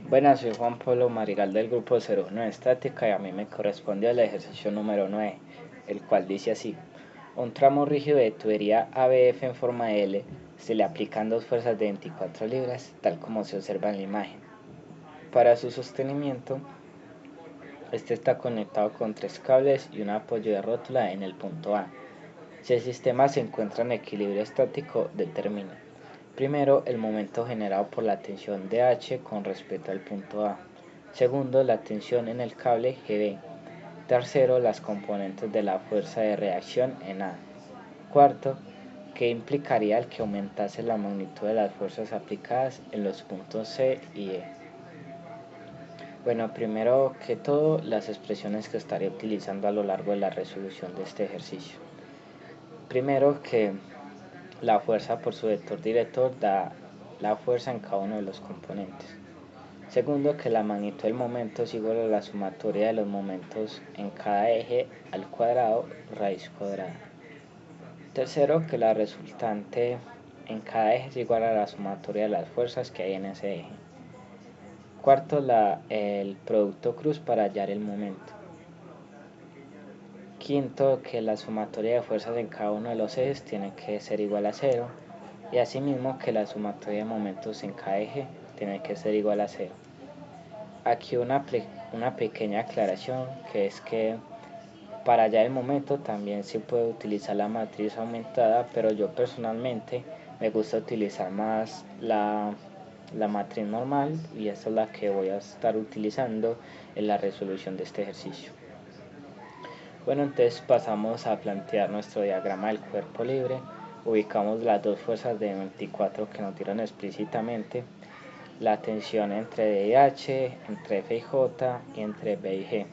Buenas, soy Juan Pablo Marigal del grupo 01 de estática y a mí me corresponde el ejercicio número 9, el cual dice así: un tramo rígido de tubería ABF en forma de L se le aplican dos fuerzas de 24 libras, tal como se observa en la imagen. Para su sostenimiento, este está conectado con tres cables y un apoyo de rótula en el punto A. Si el sistema se encuentra en equilibrio estático, determina: primero, el momento generado por la tensión DH con respecto al punto A. Segundo, la tensión en el cable GB. Tercero, las componentes de la fuerza de reacción en A. Cuarto, ¿qué implicaría el que aumentase la magnitud de las fuerzas aplicadas en los puntos C y E? Bueno, primero que todo, las expresiones que estaré utilizando a lo largo de la resolución de este ejercicio. Primero, que la fuerza por su vector director da la fuerza en cada uno de los componentes. Segundo, que la magnitud del momento es igual a la sumatoria de los momentos en cada eje al cuadrado raíz cuadrada. Tercero, que la resultante en cada eje es igual a la sumatoria de las fuerzas que hay en ese eje. Cuarto, el producto cruz para hallar el momento. Quinto, que la sumatoria de fuerzas en cada uno de los ejes tiene que ser igual a 0. Y asimismo que la sumatoria de momentos en cada eje tiene que ser igual a 0. Aquí una pequeña aclaración, que es que para hallar el momento también se puede utilizar la matriz aumentada, pero yo personalmente me gusta utilizar más la matriz normal, y esta es la que voy a estar utilizando en la resolución de este ejercicio. Bueno, entonces pasamos a plantear nuestro diagrama del cuerpo libre. Ubicamos las dos fuerzas de 24 que nos dieron explícitamente, la tensión entre DH, entre F y J y entre B y G,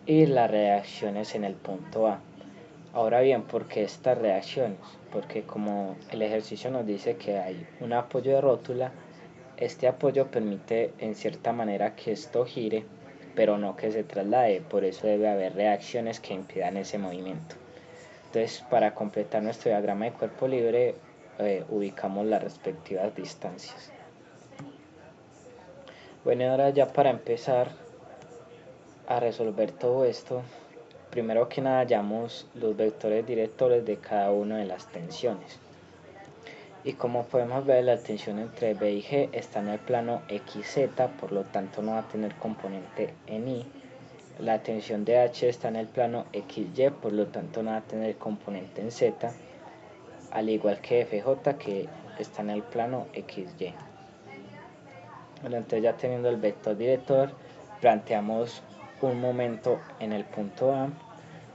y las reacciones en el punto A. Ahora bien, ¿por qué estas reacciones? Porque como el ejercicio nos dice que hay un apoyo de rótula, este apoyo permite en cierta manera que esto gire, pero no que se traslade, por eso debe haber reacciones que impidan ese movimiento. Entonces, para completar nuestro diagrama de cuerpo libre, ubicamos las respectivas distancias. Bueno, ahora ya para empezar a resolver todo esto, primero que nada hallamos los vectores directores de cada una de las tensiones. Y como podemos ver, la tensión entre B y G está en el plano XZ, por lo tanto no va a tener componente en Y. La tensión de H está en el plano XY, por lo tanto no va a tener componente en Z, al igual que FJ, que está en el plano XY. Bueno, entonces ya teniendo el vector director, planteamos un momento en el punto A.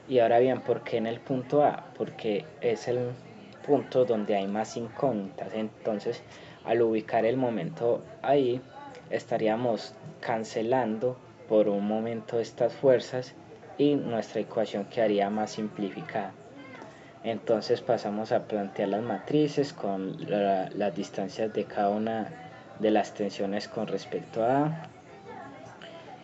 Y ahora bien, ¿por qué en el punto A? Porque es el punto donde hay más incógnitas. Entonces, al ubicar el momento ahí, estaríamos cancelando por un momento estas fuerzas y nuestra ecuación quedaría más simplificada. Entonces pasamos a plantear las matrices con las distancias de cada una de las tensiones con respecto a A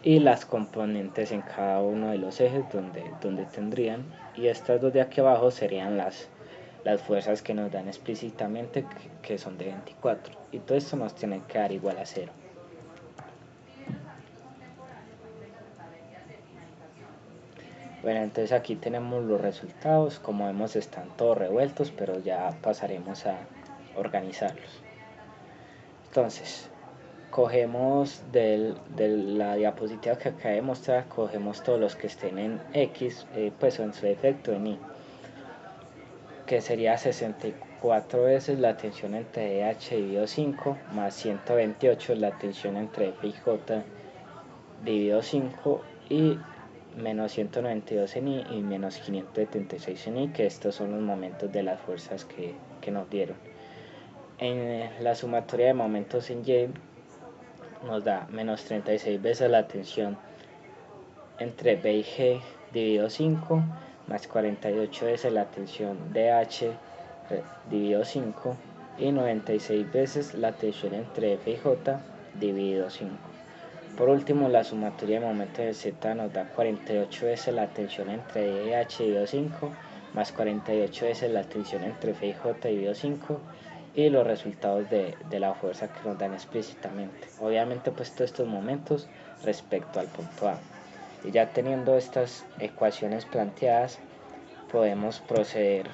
y las componentes en cada uno de los ejes donde tendrían, y estas dos de aquí abajo serían las fuerzas que nos dan explícitamente, que son de 24, y todo esto nos tiene que dar igual a 0. Bueno, entonces aquí tenemos los resultados. Como vemos, están todos revueltos, pero ya pasaremos a organizarlos. Entonces, cogemos de la diapositiva que acabo de mostrar, cogemos todos los que estén en X, pues en su defecto en Y, que sería 64 veces la tensión entre DH dividido 5, más 128 la tensión entre F y J dividido 5, y menos 192 en Y y menos 576 en Y, que estos son los momentos de las fuerzas que nos dieron. En la sumatoria de momentos en Y nos da menos 36 veces la tensión entre B y G dividido 5, más 48 veces la tensión DH dividido 5, y 96 veces la tensión entre F y J dividido 5. Por último, la sumatoria de momentos de Z nos da 48 veces la tensión entre DH dividido 5, más 48 veces la tensión entre F y J dividido 5, y los resultados de la fuerza que nos dan explícitamente. Obviamente pues todos estos momentos respecto al punto A. Y ya teniendo estas ecuaciones planteadas, podemos proceder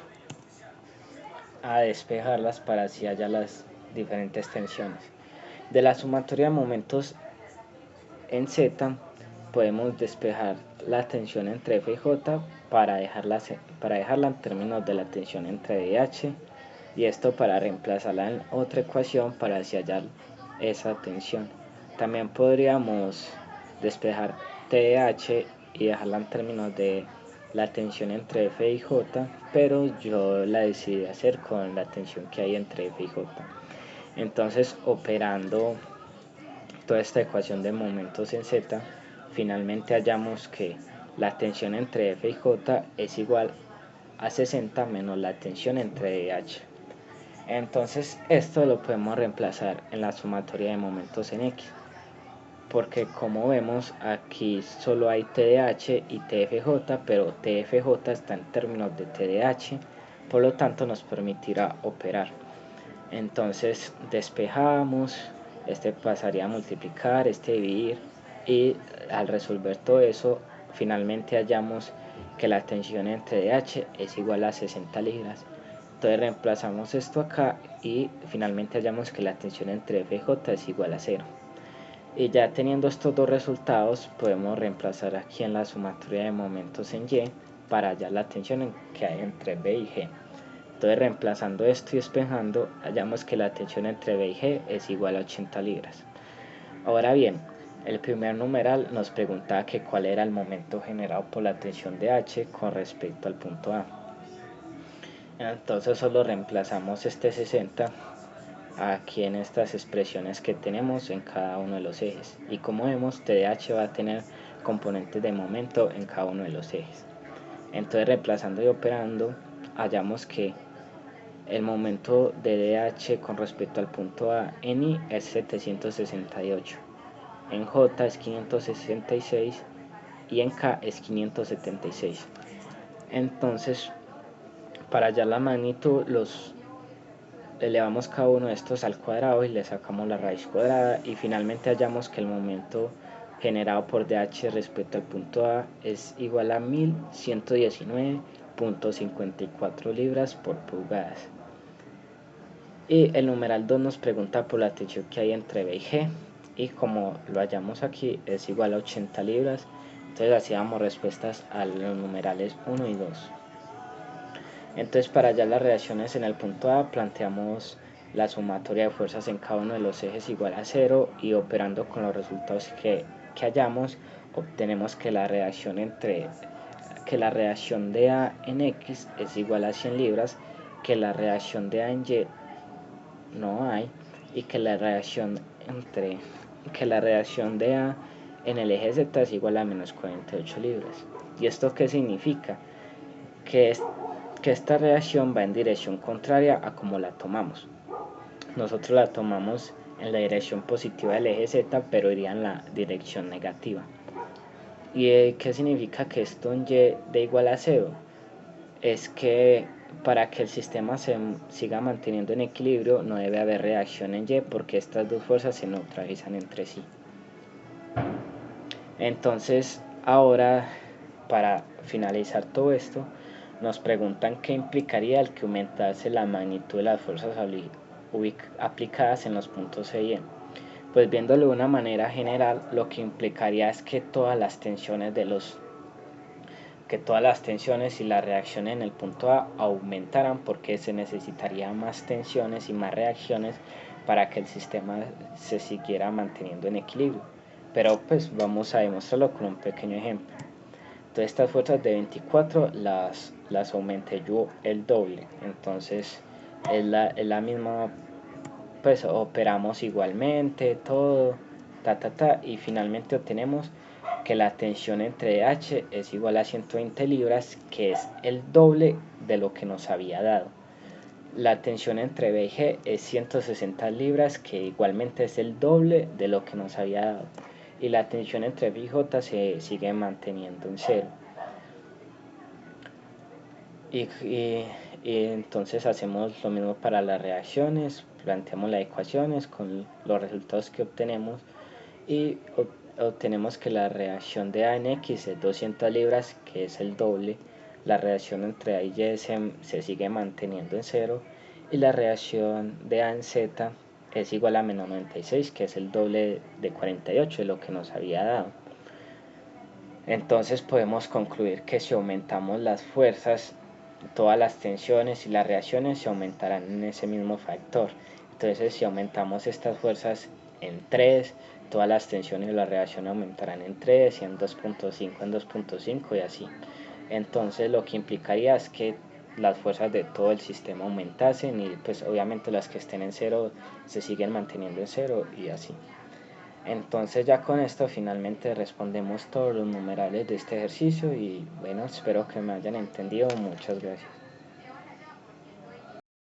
a despejarlas para así hallar las diferentes tensiones. De la sumatoria de momentos en Z podemos despejar la tensión entre F y J para dejarla en términos de la tensión entre D y H, y esto para reemplazarla en otra ecuación para así hallar esa tensión. También podríamos despejar TH y dejarla en términos de la tensión entre F y J, pero yo la decidí hacer con la tensión que hay entre F y J. Entonces, operando toda esta ecuación de momentos en Z, finalmente hallamos que la tensión entre F y J es igual a 60 menos la tensión entre D y H. Entonces esto lo podemos reemplazar en la sumatoria de momentos en X, porque como vemos aquí solo hay TDH y TFJ, pero TFJ está en términos de TDH, por lo tanto nos permitirá operar. Entonces despejamos, este pasaría a multiplicar, este dividir, y al resolver todo eso finalmente hallamos que la tensión entre DH es igual a 60 libras. Entonces reemplazamos esto acá y finalmente hallamos que la tensión entre F y J es igual a 0. Y ya teniendo estos dos resultados podemos reemplazar aquí en la sumatoria de momentos en Y para hallar la tensión que hay entre B y G. Entonces reemplazando esto y despejando hallamos que la tensión entre B y G es igual a 80 libras. Ahora bien, el primer numeral nos preguntaba que cuál era el momento generado por la tensión de H con respecto al punto A. Entonces solo reemplazamos este 60 aquí en estas expresiones que tenemos en cada uno de los ejes, y como vemos TDH va a tener componentes de momento en cada uno de los ejes. Entonces reemplazando y operando hallamos que el momento de DH con respecto al punto A en I es 768, en J es 566 y en K es 576. Entonces para hallar la magnitud los elevamos cada uno de estos al cuadrado y le sacamos la raíz cuadrada, y finalmente hallamos que el momento generado por DH respecto al punto A es igual a 1119.54 libras por pulgadas. Y el numeral 2 nos pregunta por la tensión que hay entre B y G, y como lo hallamos aquí es igual a 80 libras. Entonces así damos respuestas a los numerales 1 y 2. Entonces para hallar las reacciones en el punto A planteamos la sumatoria de fuerzas en cada uno de los ejes igual a 0, y operando con los resultados que hallamos obtenemos que la reacción de A en X es igual a 100 libras, que la reacción de A en Y no hay, y que la reacción de A en el eje Z es igual a menos 48 libras. ¿Y esto qué significa? Que esta reacción va en dirección contraria a como la tomamos. Nosotros la tomamos en la dirección positiva del eje Z, pero iría en la dirección negativa. ¿Y qué significa que esto en Y de igual a 0? Es que para que el sistema se siga manteniendo en equilibrio no debe haber reacción en Y, porque estas dos fuerzas se neutralizan entre sí. Entonces ahora, para finalizar todo esto, nos preguntan qué implicaría el que aumentase la magnitud de las fuerzas aplicadas en los puntos C y E. Pues viéndolo de una manera general, lo que implicaría es que todas las tensiones y la reacción en el punto A aumentaran, porque se necesitaría más tensiones y más reacciones para que el sistema se siguiera manteniendo en equilibrio. Pero pues vamos a demostrarlo con un pequeño ejemplo. Entonces estas fuerzas de 24 las aumenté yo el doble, entonces es la misma, pues operamos igualmente todo, y finalmente obtenemos que la tensión entre H es igual a 120 libras, que es el doble de lo que nos había dado. La tensión entre B y G es 160 libras, que igualmente es el doble de lo que nos había dado. Y la tensión entre B y J se sigue manteniendo en 0. Y entonces hacemos lo mismo para las reacciones, planteamos las ecuaciones con los resultados que obtenemos y obtenemos que la reacción de A en X es 200 libras, que es el doble. La reacción entre A y Y se sigue manteniendo en cero, y la reacción de A en Z es igual a menos 96, que es el doble de 48, de lo que nos había dado. Entonces podemos concluir que si aumentamos las fuerzas, todas las tensiones y las reacciones se aumentarán en ese mismo factor. Entonces si aumentamos estas fuerzas en 3, todas las tensiones y las reacciones aumentarán en 3, y en 2.5 en 2.5 y así. Entonces lo que implicaría es que las fuerzas de todo el sistema aumentasen, y pues obviamente las que estén en cero se siguen manteniendo en cero y así. Entonces ya con esto finalmente respondemos todos los numerales de este ejercicio, y bueno, espero que me hayan entendido. Muchas gracias.